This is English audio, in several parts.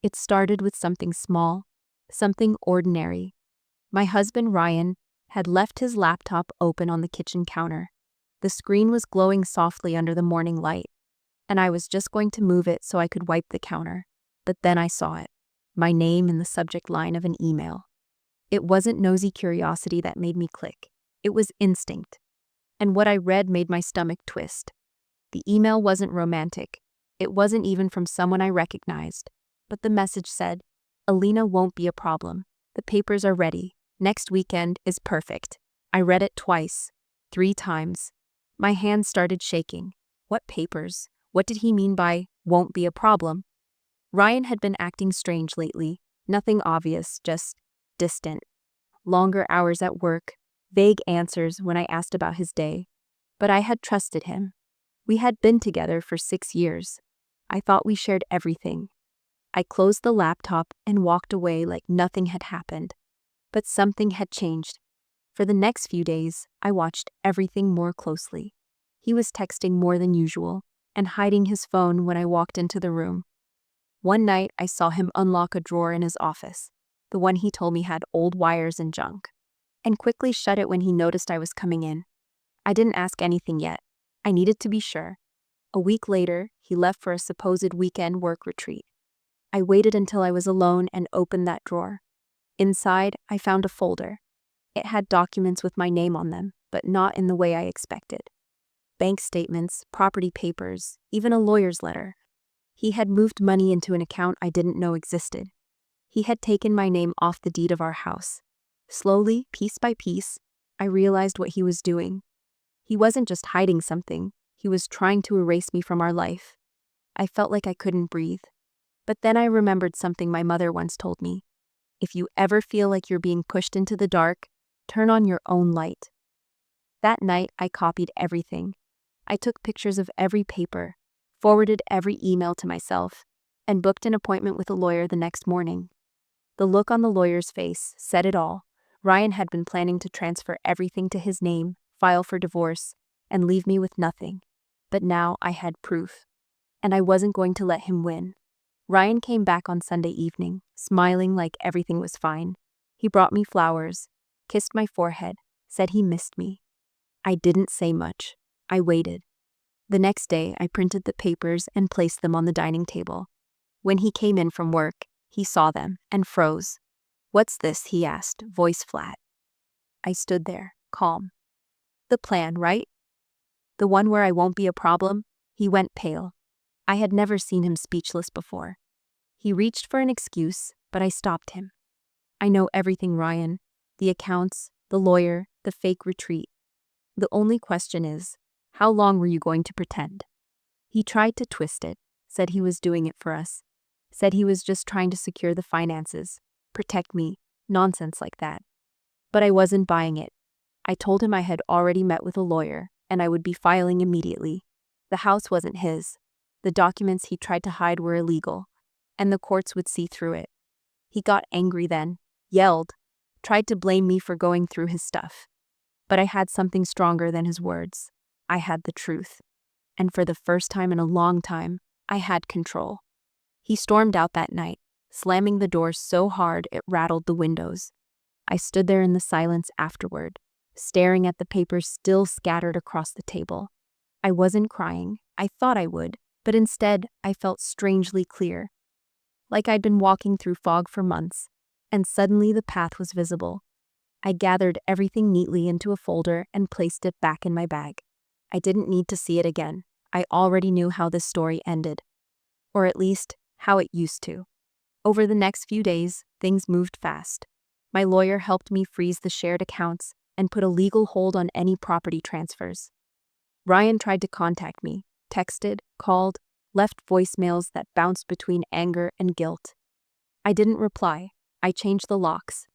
It started with something small, something ordinary. My husband, Ryan, had left his laptop open on the kitchen counter. The screen was glowing softly under the morning light, and I was just going to move it so I could wipe the counter. But then I saw it, my name in the subject line of an email. It wasn't nosy curiosity that made me click. It was instinct. And what I read made my stomach twist. The email wasn't romantic. It wasn't even from someone I recognized. But the message said, "Alina won't be a problem. The papers are ready. Next weekend is perfect." I read it twice, 3 times. My hands started shaking. What papers? What did he mean by "won't be a problem"? Ryan had been acting strange lately. Nothing obvious, just distant. Longer hours at work, vague answers when I asked about his day. But I had trusted him. We had been together for 6 years. I thought we shared everything. I closed the laptop and walked away like nothing had happened. But something had changed. For the next few days, I watched everything more closely. He was texting more than usual and hiding his phone when I walked into the room. One night, I saw him unlock a drawer in his office, the one he told me had old wires and junk, and quickly shut it when he noticed I was coming in. I didn't ask anything yet. I needed to be sure. A week later, he left for a supposed weekend work retreat. I waited until I was alone and opened that drawer. Inside, I found a folder. It had documents with my name on them, but not in the way I expected. Bank statements, property papers, even a lawyer's letter. He had moved money into an account I didn't know existed. He had taken my name off the deed of our house. Slowly, piece by piece, I realized what he was doing. He wasn't just hiding something, he was trying to erase me from our life. I felt like I couldn't breathe. But then I remembered something my mother once told me. If you ever feel like you're being pushed into the dark, turn on your own light. That night, I copied everything. I took pictures of every paper, forwarded every email to myself, and booked an appointment with a lawyer the next morning. The look on the lawyer's face said it all. Ryan had been planning to transfer everything to his name, file for divorce, and leave me with nothing. But now I had proof. And I wasn't going to let him win. Ryan came back on Sunday evening, smiling like everything was fine. He brought me flowers, kissed my forehead, said he missed me. I didn't say much. I waited. The next day, I printed the papers and placed them on the dining table. When he came in from work, he saw them and froze. "What's this?" he asked, voice flat. I stood there, calm. "The plan, right? The one where I won't be a problem?" He went pale. I had never seen him speechless before. He reached for an excuse, but I stopped him. "I know everything, Ryan. The accounts, the lawyer, the fake retreat. The only question is, how long were you going to pretend?" He tried to twist it, said he was doing it for us, said he was just trying to secure the finances, protect me, nonsense like that. But I wasn't buying it. I told him I had already met with a lawyer, and I would be filing immediately. The house wasn't his. The documents he tried to hide were illegal, and the courts would see through it. He got angry then, yelled, tried to blame me for going through his stuff. But I had something stronger than his words. I had the truth. And for the first time in a long time, I had control. He stormed out that night, slamming the door so hard it rattled the windows. I stood there in the silence afterward, staring at the papers still scattered across the table. I wasn't crying. I thought I would, but instead I felt strangely clear. Like I'd been walking through fog for months, and suddenly the path was visible. I gathered everything neatly into a folder and placed it back in my bag. I didn't need to see it again. I already knew how this story ended. Or at least, how it used to. Over the next few days, things moved fast. My lawyer helped me freeze the shared accounts and put a legal hold on any property transfers. Ryan tried to contact me, texted, called, left voicemails that bounced between anger and guilt. I didn't reply. I changed the locks.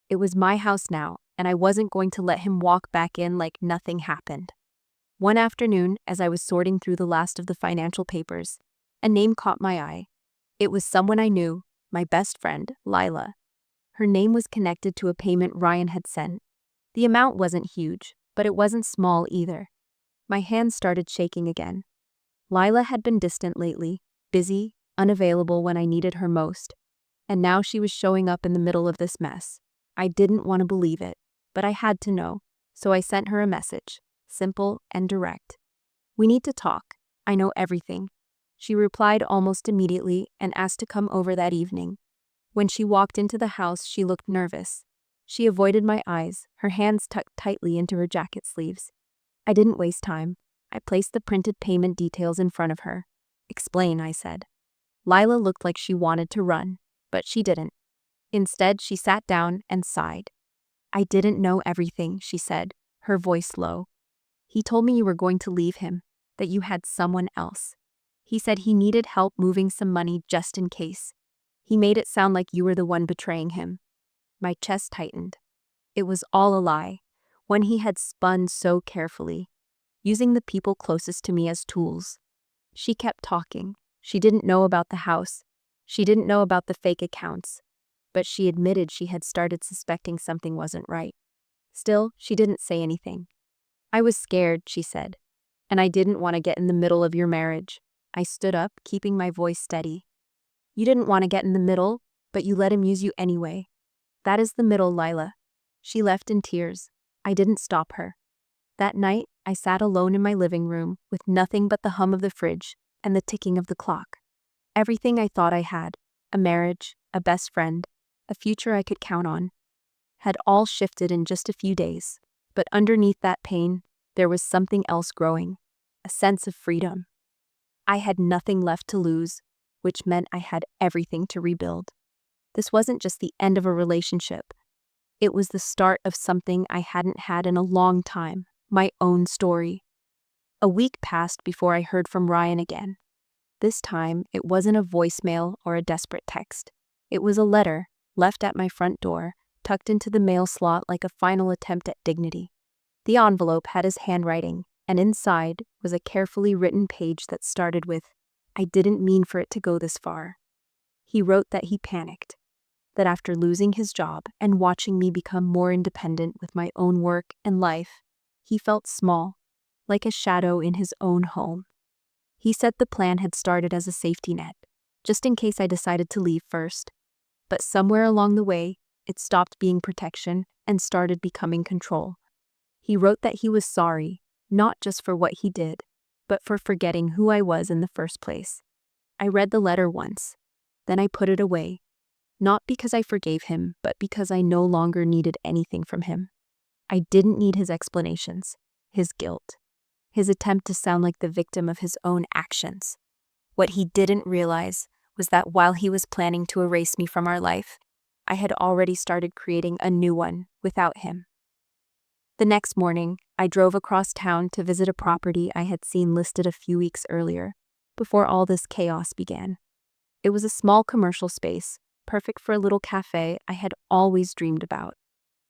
It was my house now, and I wasn't going to let him walk back in like nothing happened. One afternoon, as I was sorting through the last of the financial papers, a name caught my eye. It was someone I knew, my best friend, Lila. Her name was connected to a payment Ryan had sent. The amount wasn't huge, but it wasn't small either. My hands started shaking again. Lila had been distant lately, busy, unavailable when I needed her most. And now she was showing up in the middle of this mess. I didn't want to believe it, but I had to know, so I sent her a message, simple and direct. "We need to talk. I know everything." She replied almost immediately and asked to come over that evening. When she walked into the house, she looked nervous. She avoided my eyes, her hands tucked tightly into her jacket sleeves. I didn't waste time. I placed the printed payment details in front of her. "Explain," I said. Lila looked like she wanted to run, but she didn't. Instead, she sat down and sighed. "I didn't know everything," she said, her voice low. "He told me you were going to leave him, that you had someone else. He said he needed help moving some money just in case. He made it sound like you were the one betraying him." My chest tightened. It was all a lie, one he had spun so carefully, using the people closest to me as tools. She kept talking. She didn't know about the house. She didn't know about the fake accounts. But she admitted she had started suspecting something wasn't right. Still, she didn't say anything. "I was scared," she said, "and I didn't want to get in the middle of your marriage." I stood up, keeping my voice steady. "You didn't want to get in the middle, but you let him use you anyway. That is the middle, Lila." She left in tears. I didn't stop her. That night, I sat alone in my living room with nothing but the hum of the fridge and the ticking of the clock. Everything I thought I had, a marriage, a best friend, a future I could count on, had all shifted in just a few days. But underneath that pain, there was something else growing, a sense of freedom. I had nothing left to lose, which meant I had everything to rebuild. This wasn't just the end of a relationship. It was the start of something I hadn't had in a long time, my own story. A week passed before I heard from Ryan again. This time, it wasn't a voicemail or a desperate text. It was a letter, left at my front door, tucked into the mail slot like a final attempt at dignity. The envelope had his handwriting, and inside was a carefully written page that started with, "I didn't mean for it to go this far." He wrote that he panicked, that after losing his job and watching me become more independent with my own work and life, he felt small, like a shadow in his own home. He said the plan had started as a safety net, just in case I decided to leave first. But somewhere along the way, it stopped being protection and started becoming control. He wrote that he was sorry, not just for what he did, but for forgetting who I was in the first place. I read the letter once, then I put it away, not because I forgave him, but because I no longer needed anything from him. I didn't need his explanations, his guilt, his attempt to sound like the victim of his own actions. What he didn't realize was that while he was planning to erase me from our life, I had already started creating a new one without him. The next morning, I drove across town to visit a property I had seen listed a few weeks earlier, before all this chaos began. It was a small commercial space, perfect for a little cafe I had always dreamed about.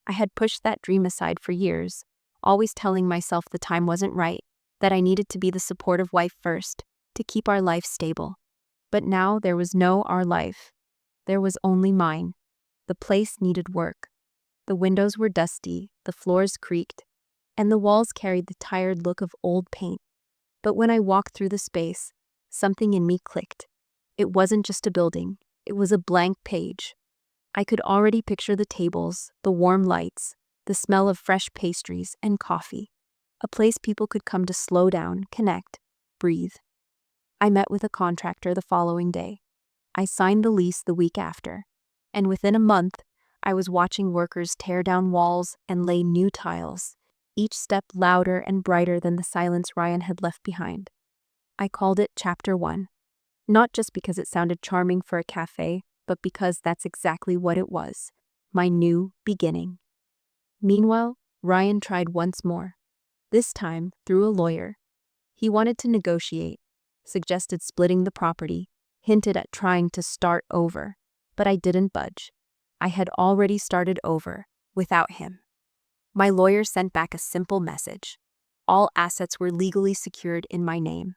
I had pushed that dream aside for years, always telling myself the time wasn't right, that I needed to be the supportive wife first, to keep our life stable. But now there was no our life. There was only mine. The place needed work. The windows were dusty, the floors creaked, and the walls carried the tired look of old paint. But when I walked through the space, something in me clicked. It wasn't just a building, it was a blank page. I could already picture the tables, the warm lights, the smell of fresh pastries and coffee. A place people could come to slow down, connect, breathe. I met with a contractor the following day. I signed the lease the week after, and within a month, I was watching workers tear down walls and lay new tiles, each step louder and brighter than the silence Ryan had left behind. I called it Chapter 1, not just because it sounded charming for a cafe, but because that's exactly what it was, my new beginning. Meanwhile, Ryan tried once more, this time through a lawyer. He wanted to negotiate, suggested splitting the property, hinted at trying to start over, but I didn't budge. I had already started over, without him. My lawyer sent back a simple message. All assets were legally secured in my name.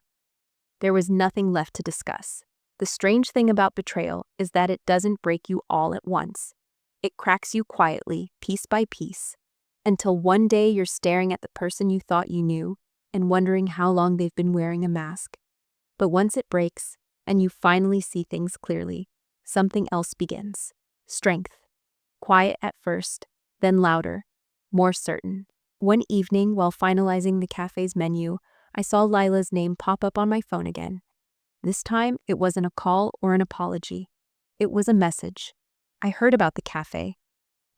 There was nothing left to discuss. The strange thing about betrayal is that it doesn't break you all at once. It cracks you quietly, piece by piece, until one day you're staring at the person you thought you knew and wondering how long they've been wearing a mask. But once it breaks, and you finally see things clearly, something else begins. Strength. Quiet at first, then louder, more certain. One evening, while finalizing the cafe's menu, I saw Lila's name pop up on my phone again. This time, it wasn't a call or an apology. It was a message. I heard about the cafe.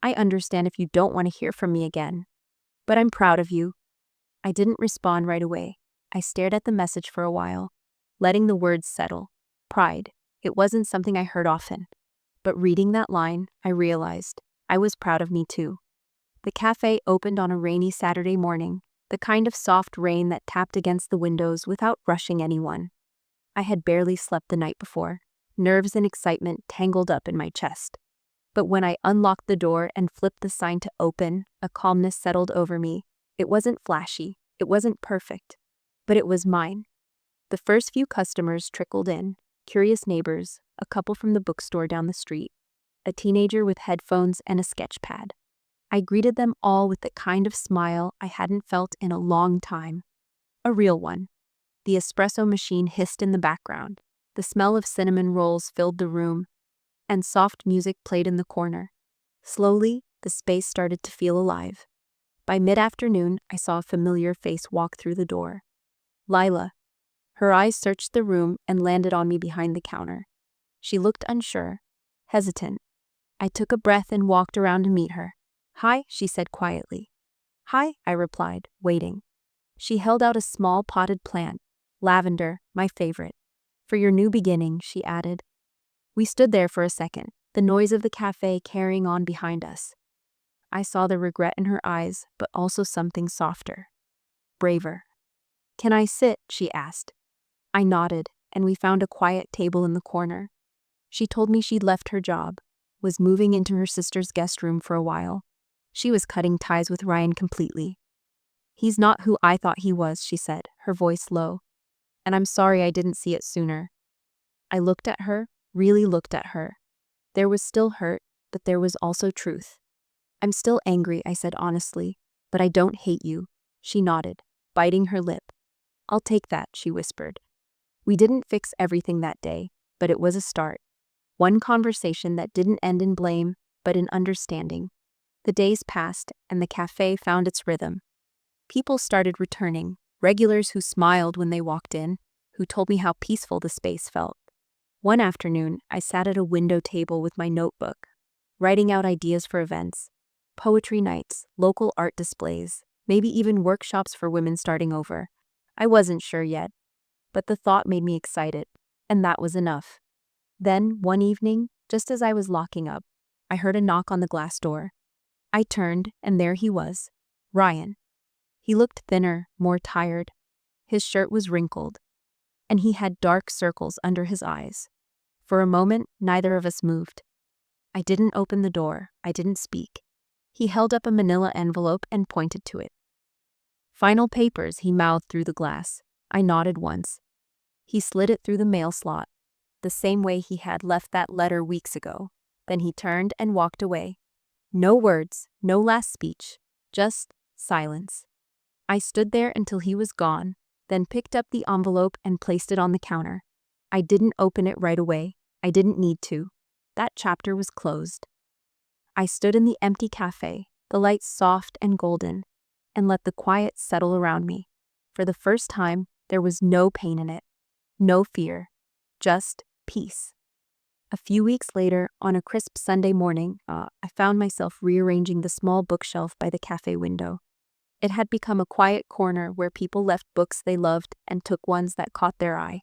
I understand if you don't want to hear from me again, but I'm proud of you. I didn't respond right away. I stared at the message for a while, letting the words settle. Pride. It wasn't something I heard often. But reading that line, I realized I was proud of me too. The cafe opened on a rainy Saturday morning, the kind of soft rain that tapped against the windows without rushing anyone. I had barely slept the night before, nerves and excitement tangled up in my chest. But when I unlocked the door and flipped the sign to open, a calmness settled over me. It wasn't flashy, it wasn't perfect, but it was mine. The first few customers trickled in, curious neighbors, a couple from the bookstore down the street, a teenager with headphones and a sketch pad. I greeted them all with the kind of smile I hadn't felt in a long time. A real one. The espresso machine hissed in the background, the smell of cinnamon rolls filled the room, and soft music played in the corner. Slowly, the space started to feel alive. By mid-afternoon, I saw a familiar face walk through the door. Lila. Her eyes searched the room and landed on me behind the counter. She looked unsure, hesitant. I took a breath and walked around to meet her. "Hi," she said quietly. "Hi," I replied, waiting. She held out a small potted plant, lavender, my favorite. "For your new beginning," she added. We stood there for a second, the noise of the cafe carrying on behind us. I saw the regret in her eyes, but also something softer. Braver. "Can I sit?" she asked. I nodded, and we found a quiet table in the corner. She told me she'd left her job, was moving into her sister's guest room for a while. She was cutting ties with Ryan completely. "He's not who I thought he was," she said, her voice low. "And I'm sorry I didn't see it sooner." I looked at her, really looked at her. There was still hurt, but there was also truth. "I'm still angry," I said honestly, "but I don't hate you." She nodded, biting her lip. "I'll take that," she whispered. We didn't fix everything that day, but it was a start. One conversation that didn't end in blame, but in understanding. The days passed, and the cafe found its rhythm. People started returning, regulars who smiled when they walked in, who told me how peaceful the space felt. One afternoon, I sat at a window table with my notebook, writing out ideas for events, poetry nights, local art displays, maybe even workshops for women starting over. I wasn't sure yet, but the thought made me excited, and that was enough. Then, one evening, just as I was locking up, I heard a knock on the glass door. I turned, and there he was, Ryan. He looked thinner, more tired. His shirt was wrinkled, and he had dark circles under his eyes. For a moment, neither of us moved. I didn't open the door. I didn't speak. He held up a manila envelope and pointed to it. "Final papers," he mouthed through the glass. I nodded once. He slid it through the mail slot, the same way he had left that letter weeks ago. Then he turned and walked away. No words, no last speech, just silence. I stood there until he was gone, then picked up the envelope and placed it on the counter. I didn't open it right away. I didn't need to. That chapter was closed. I stood in the empty cafe, the lights soft and golden, and let the quiet settle around me. For the first time, there was no pain in it, no fear, just peace. A few weeks later, on a crisp Sunday morning, I found myself rearranging the small bookshelf by the cafe window. It had become a quiet corner where people left books they loved and took ones that caught their eye.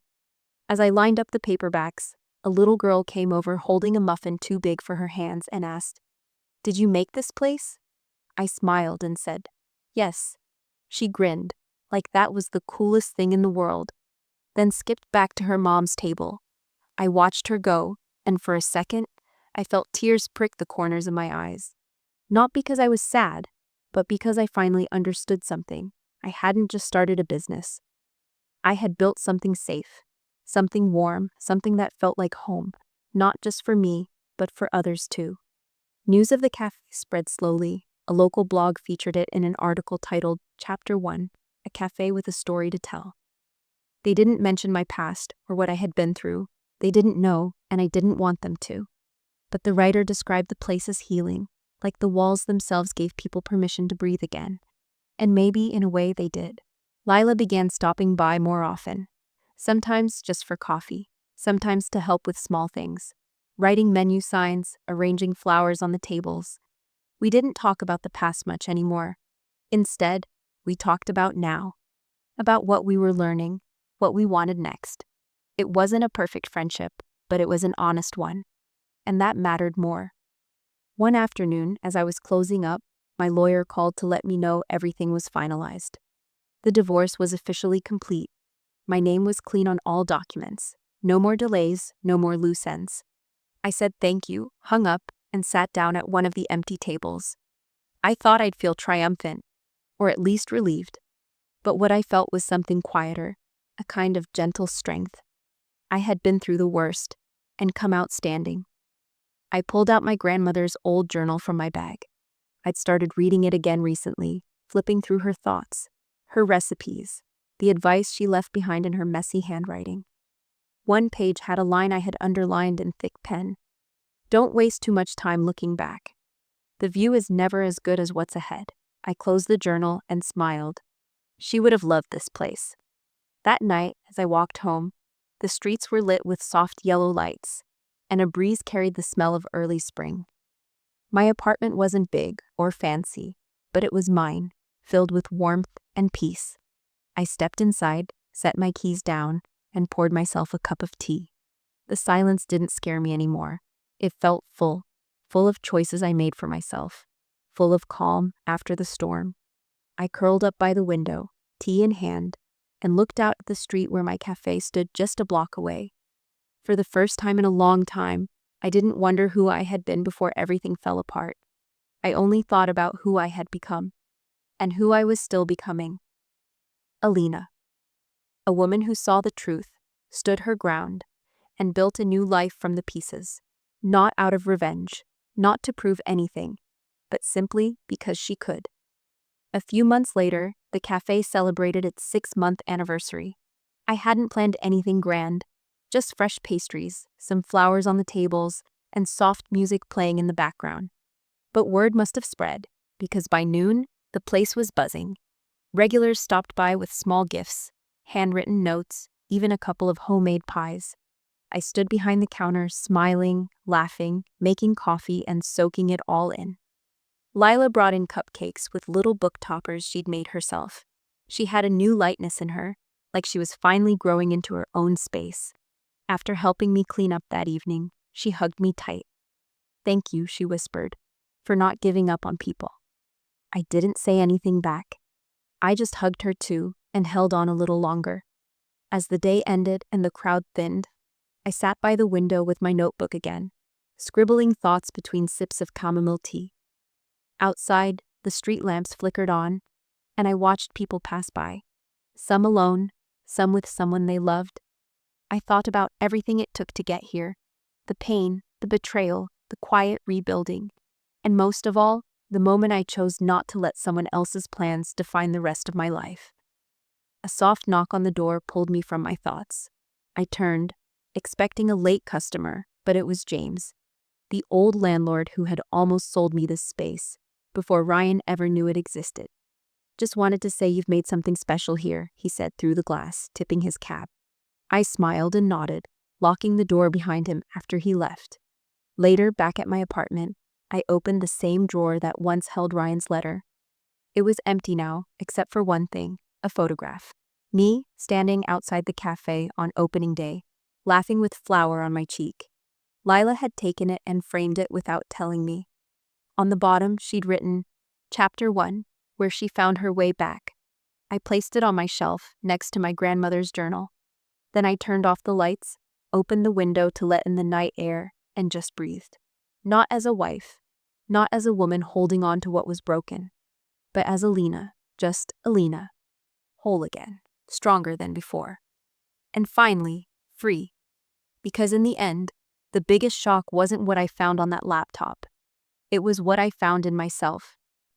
As I lined up the paperbacks, a little girl came over holding a muffin too big for her hands and asked, "Did you make this place?" I smiled and said, "Yes." She grinned, like that was the coolest thing in the world, then skipped back to her mom's table. I watched her go, and for a second, I felt tears prick the corners of my eyes. Not because I was sad, but because I finally understood something. I hadn't just started a business. I had built something safe, something warm, something that felt like home, not just for me, but for others too. News of the cafe spread slowly. A local blog featured it in an article titled Chapter 1, A Cafe with a Story to Tell. They didn't mention my past or what I had been through. They didn't know, and I didn't want them to. But the writer described the place as healing, like the walls themselves gave people permission to breathe again. And maybe, in a way, they did. Lila began stopping by more often, sometimes just for coffee, sometimes to help with small things, writing menu signs, arranging flowers on the tables. We didn't talk about the past much anymore. Instead, we talked about now, about what we were learning, what we wanted next. It wasn't a perfect friendship, but it was an honest one, and that mattered more. One afternoon, as I was closing up, my lawyer called to let me know everything was finalized. The divorce was officially complete. My name was clean on all documents. No more delays, no more loose ends. I said thank you, hung up, and sat down at one of the empty tables. I thought I'd feel triumphant, or at least relieved. But what I felt was something quieter, a kind of gentle strength. I had been through the worst, and come out standing. I pulled out my grandmother's old journal from my bag. I'd started reading it again recently, flipping through her thoughts, her recipes, the advice she left behind in her messy handwriting. One page had a line I had underlined in thick pen. Don't waste too much time looking back. The view is never as good as what's ahead. I closed the journal and smiled. She would have loved this place. That night, as I walked home, the streets were lit with soft yellow lights, and a breeze carried the smell of early spring. My apartment wasn't big or fancy, but it was mine, filled with warmth and peace. I stepped inside, set my keys down, and poured myself a cup of tea. The silence didn't scare me anymore. It felt full of choices I made for myself, full of calm after the storm. I curled up by the window, tea in hand, and looked out at the street where my cafe stood just a block away. For the first time in a long time, I didn't wonder who I had been before everything fell apart. I only thought about who I had become, and who I was still becoming. Alina. A woman who saw the truth, stood her ground, and built a new life from the pieces. Not out of revenge, not to prove anything, but simply because she could. A few months later, the cafe celebrated its 6-month anniversary. I hadn't planned anything grand, just fresh pastries, some flowers on the tables, and soft music playing in the background. But word must have spread, because by noon, the place was buzzing. Regulars stopped by with small gifts, handwritten notes, even a couple of homemade pies. I stood behind the counter, smiling, laughing, making coffee, and soaking it all in. Lila brought in cupcakes with little book toppers she'd made herself. She had a new lightness in her, like she was finally growing into her own space. After helping me clean up that evening, she hugged me tight. "Thank you," she whispered, "for not giving up on people." I didn't say anything back. I just hugged her too and held on a little longer. As the day ended and the crowd thinned, I sat by the window with my notebook again, scribbling thoughts between sips of chamomile tea. Outside, the street lamps flickered on, and I watched people pass by, some alone, some with someone they loved. I thought about everything it took to get here, the pain, the betrayal, the quiet rebuilding, and most of all, the moment I chose not to let someone else's plans define the rest of my life. A soft knock on the door pulled me from my thoughts. I turned, expecting a late customer, but it was James, the old landlord who had almost sold me this space before Ryan ever knew it existed. "Just wanted to say you've made something special here," he said through the glass, tipping his cap. I smiled and nodded, locking the door behind him after he left. Later, back at my apartment, I opened the same drawer that once held Ryan's letter. It was empty now, except for one thing, a photograph. Me, standing outside the cafe on opening day, laughing with flour on my cheek. Lila had taken it and framed it without telling me. On the bottom, she'd written, Chapter 1, where she found her way back. I placed it on my shelf, next to my grandmother's journal. Then I turned off the lights, opened the window to let in the night air, and just breathed. Not as a wife, not as a woman holding on to what was broken, but as Alina, just Alina, whole again, stronger than before. And finally, free. Because in the end, the biggest shock wasn't what I found on that laptop. It was what I found in myself.